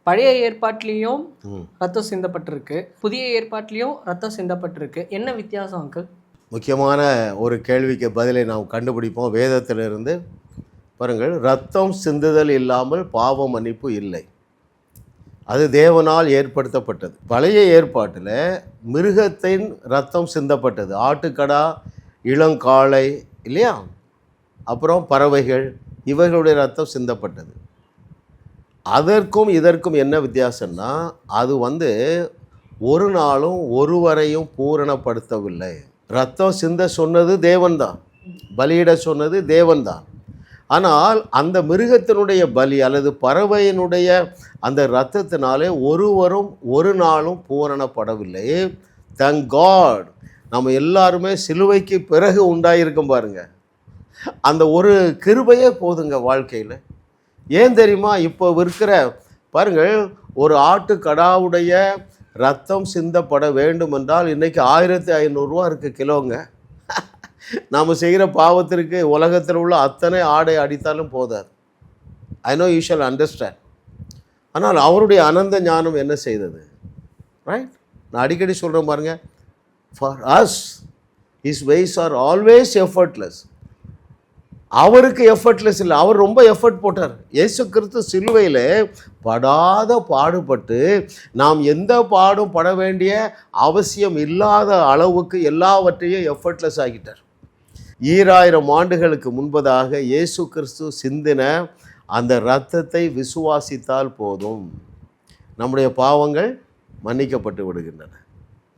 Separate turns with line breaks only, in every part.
பழைய ஏற்பாட்டிலையும் ரத்தம் சிந்தப்பட்டிருக்கு, புதிய ஏற்பாட்டிலையும் ரத்தம் சிந்தப்பட்டிருக்கு. என்ன வித்தியாசம் அங்கிள்?
முக்கியமான ஒரு கேள்விக்கு பதிலை நாம் கண்டுபிடிப்போம் வேதத்திலிருந்து. பாருங்கள், ரத்தம் சிந்துதல் இல்லாமல் பாவ மன்னிப்பு இல்லை. அது தேவனால் ஏற்படுத்தப்பட்டது. பழைய ஏற்பாட்டில் மிருகத்தின் ரத்தம் சிந்தப்பட்டது. ஆட்டுக்கடா, இளங்காளை இல்லையா, அப்புறம் பறவைகள், இவைகளுடைய ரத்தம் சிந்தப்பட்டது. அதற்கும் இதற்கும் என்ன வித்தியாசம்னா, அது ஒரு நாளும் ஒருவரையும் பூரணப்படுத்தவில்லை. ரத்தம் சிந்த சொன்னது தேவன்தான், பலியிட சொன்னது தேவன்தான். ஆனால் அந்த மிருகத்தினுடைய பலி அல்லது பறவையினுடைய அந்த இரத்தத்தினாலே ஒருவரும் ஒரு நாளும் பூரணப்படவில்லை. தேங்க் காட், நம்ம எல்லாருமே சிலுவைக்கு பிறகு உண்டாயிருக்கோம் பாருங்க. அந்த ஒரு கிருபையே போதுங்க வாழ்க்கையில். ஏன் தெரியுமா? இப்போ இருக்கிற பாருங்கள், ஒரு ஆட்டுக்கடாவுடைய ரத்தம் சிந்தப்பட வேண்டும் என்றால் இன்றைக்கி 1500 இருக்குது கிலோங்க. நாம் செய்கிற பாவத்திற்கு உலகத்தில் உள்ள அத்தனை ஆடை அடித்தாலும் போதாது. I know you shawl understand. ஆனால் அவருடைய அனந்த ஞானம் என்ன செய்தது? ரைட், நான் அடிக்கடி சொல்கிறேன் பாருங்க, far as his ways are always effortless. அவருக்கு எஃபர்ட்லெஸ் இல்லை, அவர் ரொம்ப எஃபர்ட் போட்டார். இயேசு கிறிஸ்து சிலுவையில் படாத பாடுபட்டு நாம் எந்த பாடும் பட வேண்டிய அவசியம் இல்லாத அளவுக்கு எல்லாவற்றையும் எஃபர்ட்லெஸ் ஆகிட்டார். 2000 ஆண்டுகளுக்கு முன்பதாக இயேசு கிறிஸ்து சிந்தின அந்த இரத்தத்தை விசுவாசித்தால் போதும், நம்முடைய பாவங்கள் மன்னிக்கப்பட்டு விடுகின்றன.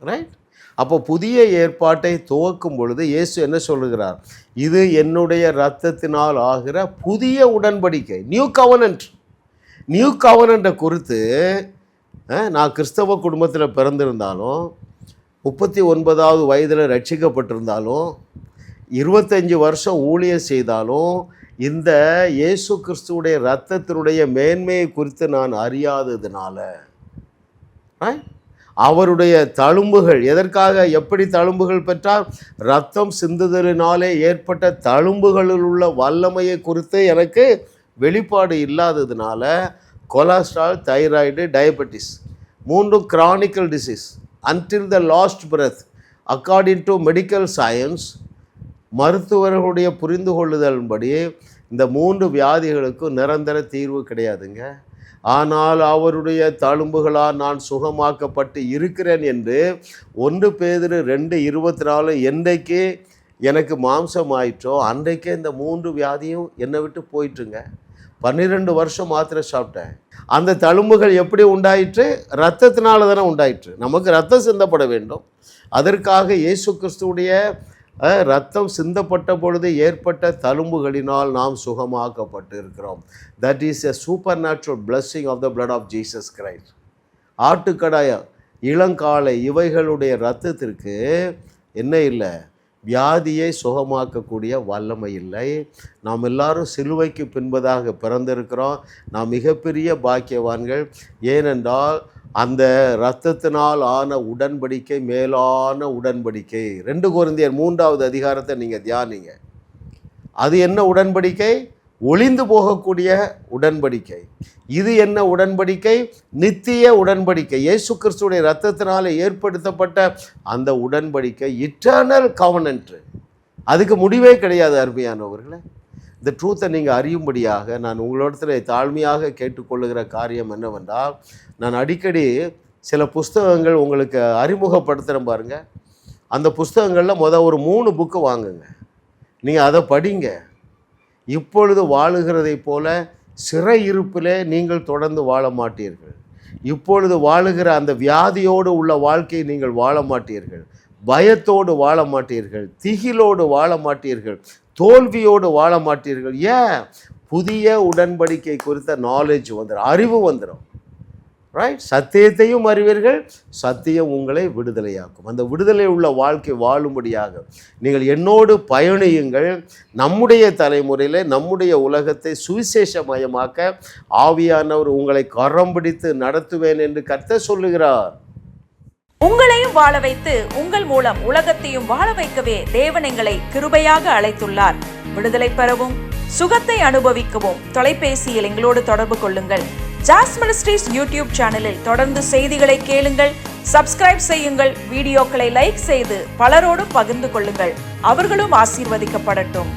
ரைட்? அப்போ புதிய ஏற்பாட்டை துவக்கும் பொழுது இயேசு என்ன சொல்லுகிறார்? இது என்னுடைய இரத்தத்தினால் ஆகிற புதிய உடன்படிக்கை, நியூ கவனன்ட். நியூ கவனன்ட்டை குறித்து நான் கிறிஸ்தவ குடும்பத்தில் பிறந்திருந்தாலும், 39வது வயதில் ரட்சிக்கப்பட்டிருந்தாலும், 25 வருஷம் ஊழியம் செய்தாலும், இந்த இயேசு கிறிஸ்துவுடைய இரத்தத்தினுடைய மேன்மையை குறித்து நான் அறியாததுனால, அவருடைய தழும்புகள் எதற்காக, எப்படி தழும்புகள் பெற்றார்? ரத்தம் சிந்துதலினாலே ஏற்பட்ட தழும்புகளில் உள்ள வல்லமையை குறித்து எனக்கு வெளிப்பாடு இல்லாததுனால, cholesterol, thyroid, diabetes, 3 chronical disease until the last breath. According to medical science, மருத்துவர்களுடைய புரிந்து கொள்ளுதலின்படி இந்த 3 வியாதிகளுக்கும் நிரந்தர தீர்வு கிடையாதுங்க. ஆனால் அவருடைய தழும்புகளால் நான் சுகமாக்கப்பட்டு இருக்கிறேன் என்று 1 பேதுரு 2:24 என்றைக்கு எனக்கு மாம்சம் ஆயிற்றோ அன்றைக்கே இந்த 3 வியாதியும் என்னை விட்டு போயிட்டுங்க. 12 வருஷம் மாத்திரை சாப்பிட்டேன். அந்த தழும்புகள் எப்படி உண்டாயிற்று? இரத்தத்தினால தானே உண்டாயிற்று. நமக்கு ரத்தம் சிந்தப்பட வேண்டும். அதற்காக இயேசு கிறிஸ்துவுடைய ரத்தம் சிந்தப்பட்ட பொழுது ஏற்பட்ட தழும்புகளினால் நாம் சுகமாக்கப்பட்டு இருக்கிறோம். That is a supernatural blessing of the blood of Jesus Christ. ஆட்டுக்கடாய, இளங்காளை, இவைகளுடைய இரத்தத்திற்கு என்ன இல்லை? வியாதியை சுகமாக்கக்கூடிய வல்லமை இல்லை. நாம் எல்லாரும் சிலுவைக்கு பின்பதாக பிறந்திருக்கிறோம். நாம் மிகப்பெரிய பாக்கியவான்கள். ஏனென்றால் அந்த இரத்தத்தினால் ஆன உடன்படிக்கை மேலான உடன்படிக்கை. 2 கொரிந்தியர் 3வது அதிகாரத்தை நீங்கள் தியானிங்க. அது என்ன உடன்படிக்கை? ஒளிந்து போகக்கூடிய உடன்படிக்கை. இது என்ன உடன்படிக்கை? நித்திய உடன்படிக்கை. இயேசு கிறிஸ்துடைய இரத்தத்தினால் ஏற்படுத்தப்பட்ட அந்த உடன்படிக்கை இட்டர்னல் கவனன்ட். அதுக்கு முடிவே கிடையாது. அருமையானவர்களே, இந்த ட்ரூத்தை நீங்கள் அறியும்படியாக நான் உங்களிடத்தில் தாழ்மையாக கேட்டுக்கொள்ளுகிற காரியம் என்னவென்றால், நான் அடிக்கடி சில புஸ்தகங்கள் உங்களுக்கு அறிமுகப்படுத்துகிறேன் பாருங்கள். அந்த புஸ்தகங்களில் ஒரு 3 புக்கு வாங்குங்க, நீங்கள் அதை படிங்க. இப்பொழுது வாழுகிறதை போல சிறை இருப்பிலே நீங்கள் தொடர்ந்து வாழ மாட்டீர்கள். இப்பொழுது வாழுகிற அந்த வியாதியோடு உள்ள வாழ்க்கையை நீங்கள் வாழ மாட்டீர்கள். பயத்தோடு வாழ மாட்டீர்கள். திகிலோடு வாழ மாட்டீர்கள். தோல்வியோடு வாழ மாட்டீர்கள். ஏன்? புதிய உடன்படிக்கை குறித்த நாலேஜ் வந்துடும், அறிவு வந்துடும். ரைட்? சத்தியத்தையும் அறிவீர்கள், சத்தியம் உங்களை விடுதலையாக்கும். அந்த விடுதலை உள்ள வாழ்க்கை வாழும்படியாக நீங்கள் என்னோடு பயணியுங்கள். நம்முடைய தலைமுறையில் நம்முடைய உலகத்தை சுவிசேஷமயமாக்க ஆவியானவர் உங்களை கரம் பிடித்து நடத்துவேன் என்று கர்த்தர் சொல்லுகிறார்.
உங்களையும் வாழ வைத்து உங்கள் மூலம் உலகத்தையும் வாழ வைக்கவே தேவன் எங்களை கிருபையாக அழைத்துள்ளார். விடுதலை பெறவும் சுகத்தை அனுபவிக்கவும் தொலைபேசியில் எங்களோடு தொடர்பு கொள்ளுங்கள். ஜாஸ் மினிஸ்ட்ரீஸ் யூடியூப் சேனலில் தொடர்ந்து செய்திகளை கேளுங்கள், சப்ஸ்கிரைப் செய்யுங்கள், வீடியோக்களை லைக் செய்து பலரோடு பகிர்ந்து கொள்ளுங்கள். அவர்களும் ஆசீர்வதிக்கப்படட்டும்.